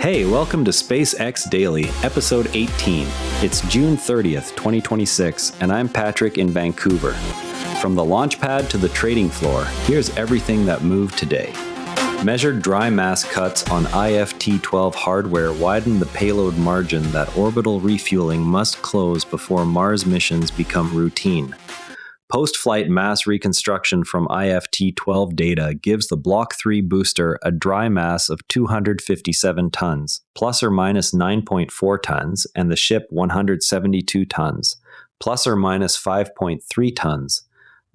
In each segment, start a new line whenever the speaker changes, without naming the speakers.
Hey, welcome to SpaceX Daily, episode 18. It's June 30th, 2026, and I'm Patrick in Vancouver. From the launch pad to the trading floor, here's everything that moved today. Measured dry mass cuts on IFT-12 hardware widen the payload margin that orbital refueling must close before Mars missions become routine. Post-flight mass reconstruction from IFT-12 data gives the Block 3 booster a dry mass of 257 tons, plus or minus 9.4 tons, and the ship 172 tons, plus or minus 5.3 tons.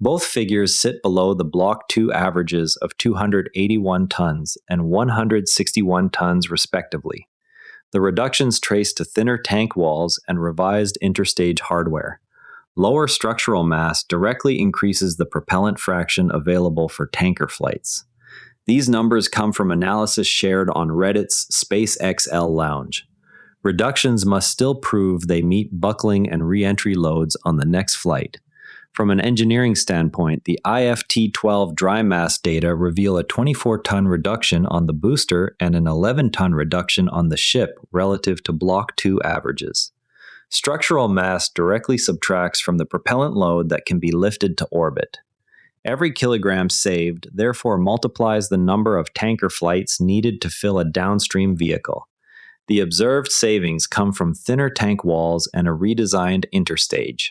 Both figures sit below the Block 2 averages of 281 tons and 161 tons respectively. The reductions trace to thinner tank walls and revised interstage hardware. Lower structural mass directly increases the propellant fraction available for tanker flights. These numbers come from analysis shared on Reddit's SpaceXL Lounge. Reductions must still prove they meet buckling and re-entry loads on the next flight. From an engineering standpoint, the IFT-12 dry mass data reveal a 24-ton reduction on the booster and an 11-ton reduction on the ship relative to Block 2 averages. Structural mass directly subtracts from the propellant load that can be lifted to orbit. Every kilogram saved therefore multiplies the number of tanker flights needed to fill a downstream vehicle. The observed savings come from thinner tank walls and a redesigned interstage.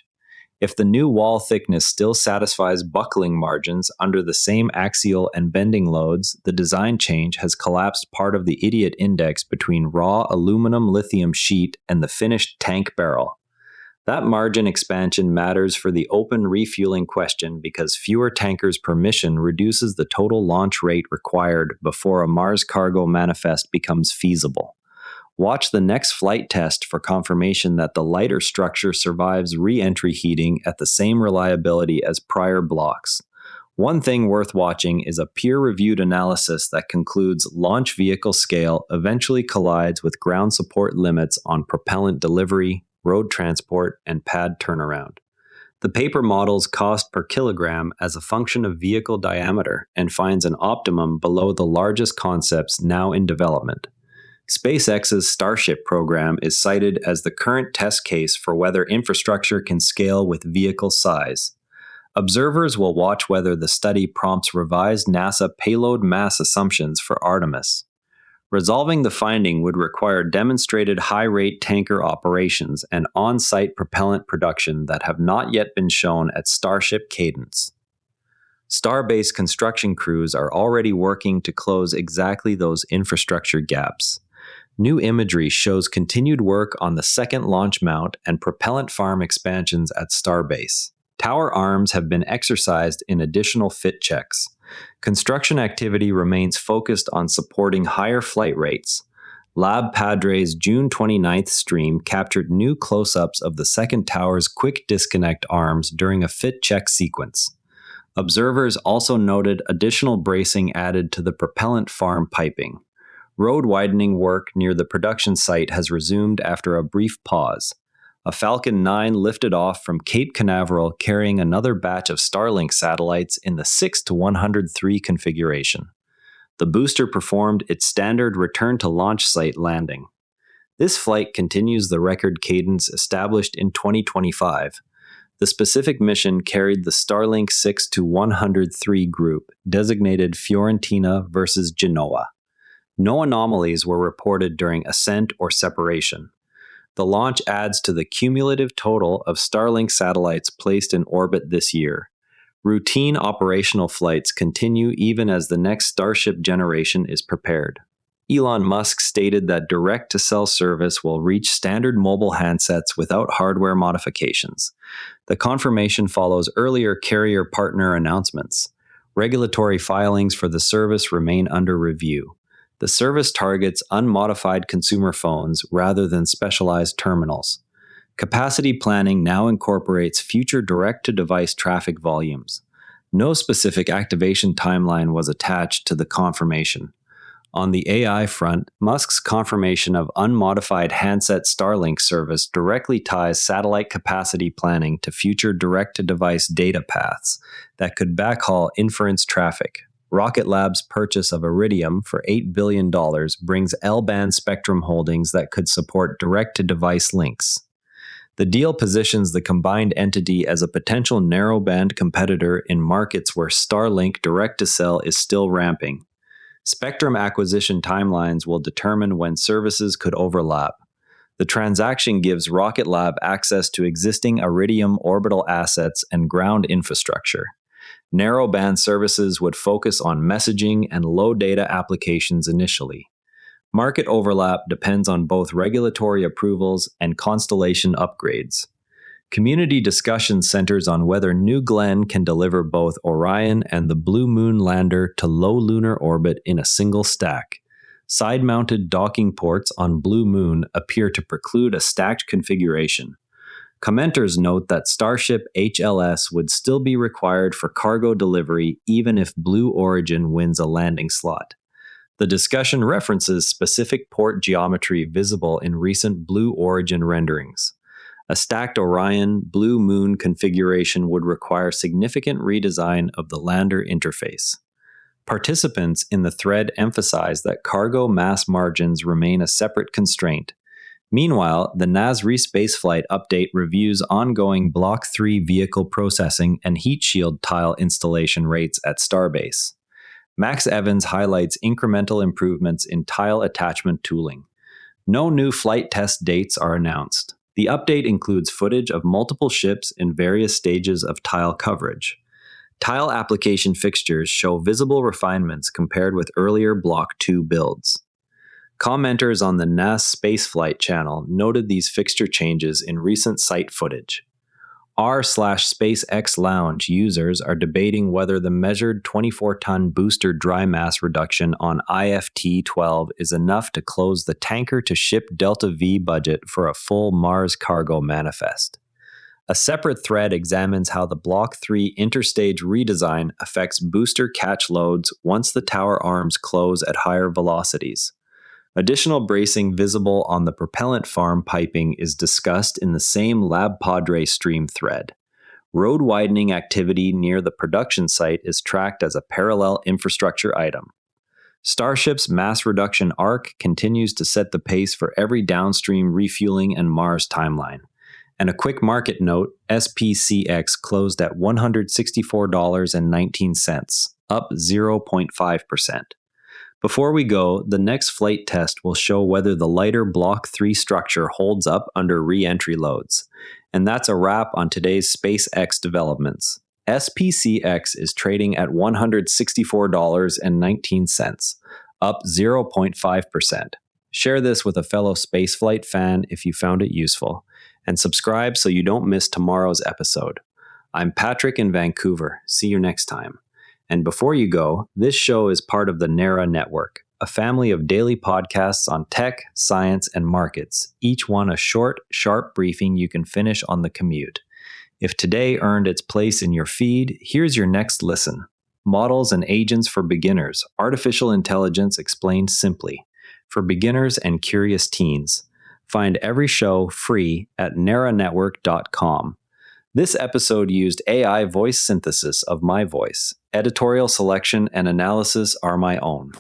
If the new wall thickness still satisfies buckling margins under the same axial and bending loads, the design change has collapsed part of the idiot index between raw aluminum lithium sheet and the finished tank barrel. That margin expansion matters for the open refueling question because fewer tankers per mission reduces the total launch rate required before a Mars cargo manifest becomes feasible. Watch the next flight test for confirmation that the lighter structure survives re-entry heating at the same reliability as prior blocks. One thing worth watching is a peer-reviewed analysis that concludes launch vehicle scale eventually collides with ground support limits on propellant delivery, road transport, and pad turnaround. The paper models cost per kilogram as a function of vehicle diameter and finds an optimum below the largest concepts now in development. SpaceX's Starship program is cited as the current test case for whether infrastructure can scale with vehicle size. Observers will watch whether the study prompts revised NASA payload mass assumptions for Artemis. Resolving the finding would require demonstrated high-rate tanker operations and on-site propellant production that have not yet been shown at Starship cadence. Starbase construction crews are already working to close exactly those infrastructure gaps. New Imagery shows continued work on the second launch mount and propellant farm expansions at Starbase. Tower arms have been exercised in additional fit checks. Construction activity remains focused on supporting higher flight rates. Lab Padre's June 29th stream captured new close-ups of the second tower's quick disconnect arms during a fit check sequence. Observers also noted additional bracing added to the propellant farm piping. Road widening work near the production site has resumed after a brief pause. A Falcon 9 lifted off from Cape Canaveral carrying another batch of Starlink satellites in the 6-103 configuration. The booster performed its standard return-to-launch site landing. This flight continues the record cadence established in 2025. The specific mission carried the Starlink 6-103 group, designated Fiorentina versus Genoa. No anomalies were reported during ascent or separation. The launch adds to the cumulative total of Starlink satellites placed in orbit this year. Routine operational flights continue even as the next Starship generation is prepared. Elon Musk stated that direct-to-cell service will reach standard mobile handsets without hardware modifications. The confirmation follows earlier carrier partner announcements. Regulatory filings for the service remain under review. The service targets unmodified consumer phones rather than specialized terminals. Capacity planning now incorporates future direct-to-device traffic volumes. No specific activation timeline was attached to the confirmation. On the AI front, Musk's confirmation of unmodified handset Starlink service directly ties satellite capacity planning to future direct-to-device data paths that could backhaul inference traffic. Rocket Lab's purchase of Iridium for $8 billion brings L-band spectrum holdings that could support direct-to-device links. The deal positions the combined entity as a potential narrowband competitor in markets where Starlink direct-to-cell is still ramping. Spectrum acquisition timelines will determine when services could overlap. The transaction gives Rocket Lab access to existing Iridium orbital assets and ground infrastructure. Narrowband services would focus on messaging and low data applications initially. Market overlap depends on both regulatory approvals and constellation upgrades. Community discussion centers on whether New Glenn can deliver both Orion and the Blue Moon lander to low lunar orbit in a single stack. Side-mounted docking ports on Blue Moon appear to preclude a stacked configuration. Commenters note that Starship HLS would still be required for cargo delivery even if Blue Origin wins a landing slot. The discussion references specific port geometry visible in recent Blue Origin renderings. A stacked Orion Blue Moon configuration would require significant redesign of the lander interface. Participants in the thread emphasize that cargo mass margins remain a separate constraint. Meanwhile, the NASRE spaceflight update reviews ongoing Block 3 vehicle processing and heat shield tile installation rates at Starbase. Max Evans highlights incremental improvements in tile attachment tooling. No new flight test dates are announced. The update includes footage of multiple ships in various stages of tile coverage. Tile application fixtures show visible refinements compared with earlier Block 2 builds. Commenters on the NAS Spaceflight channel noted these fixture changes in recent site footage. r/SpaceX Lounge users are debating whether the measured 24-ton booster dry mass reduction on IFT-12 is enough to close the tanker-to-ship Delta V budget for a full Mars cargo manifest. A separate thread examines how the Block 3 interstage redesign affects booster catch loads once the tower arms close at higher velocities. Additional bracing visible on the propellant farm piping is discussed in the same Lab Padre stream thread. Road widening activity near the production site is tracked as a parallel infrastructure item. Starship's mass reduction arc continues to set the pace for every downstream refueling and Mars timeline. And a quick market note, SPCX closed at $164.19, up 0.5%. Before we go, the next flight test will show whether the lighter Block 3 structure holds up under re-entry loads. And that's a wrap on today's SpaceX developments. SPCX is trading at $164.19, up 0.5%. Share this with a fellow spaceflight fan if you found it useful, and subscribe so you don't miss tomorrow's episode. I'm Patrick in Vancouver. See you next time. And before you go, this show is part of the NARA Network, a family of daily podcasts on tech, science, and markets, each one a short, sharp briefing you can finish on the commute. If today earned its place in your feed, here's your next listen. Models and Agents for Beginners, Artificial Intelligence Explained Simply, for beginners and curious teens. Find every show free at naranetwork.com. This episode used AI voice synthesis of my voice. Editorial selection and analysis are my own.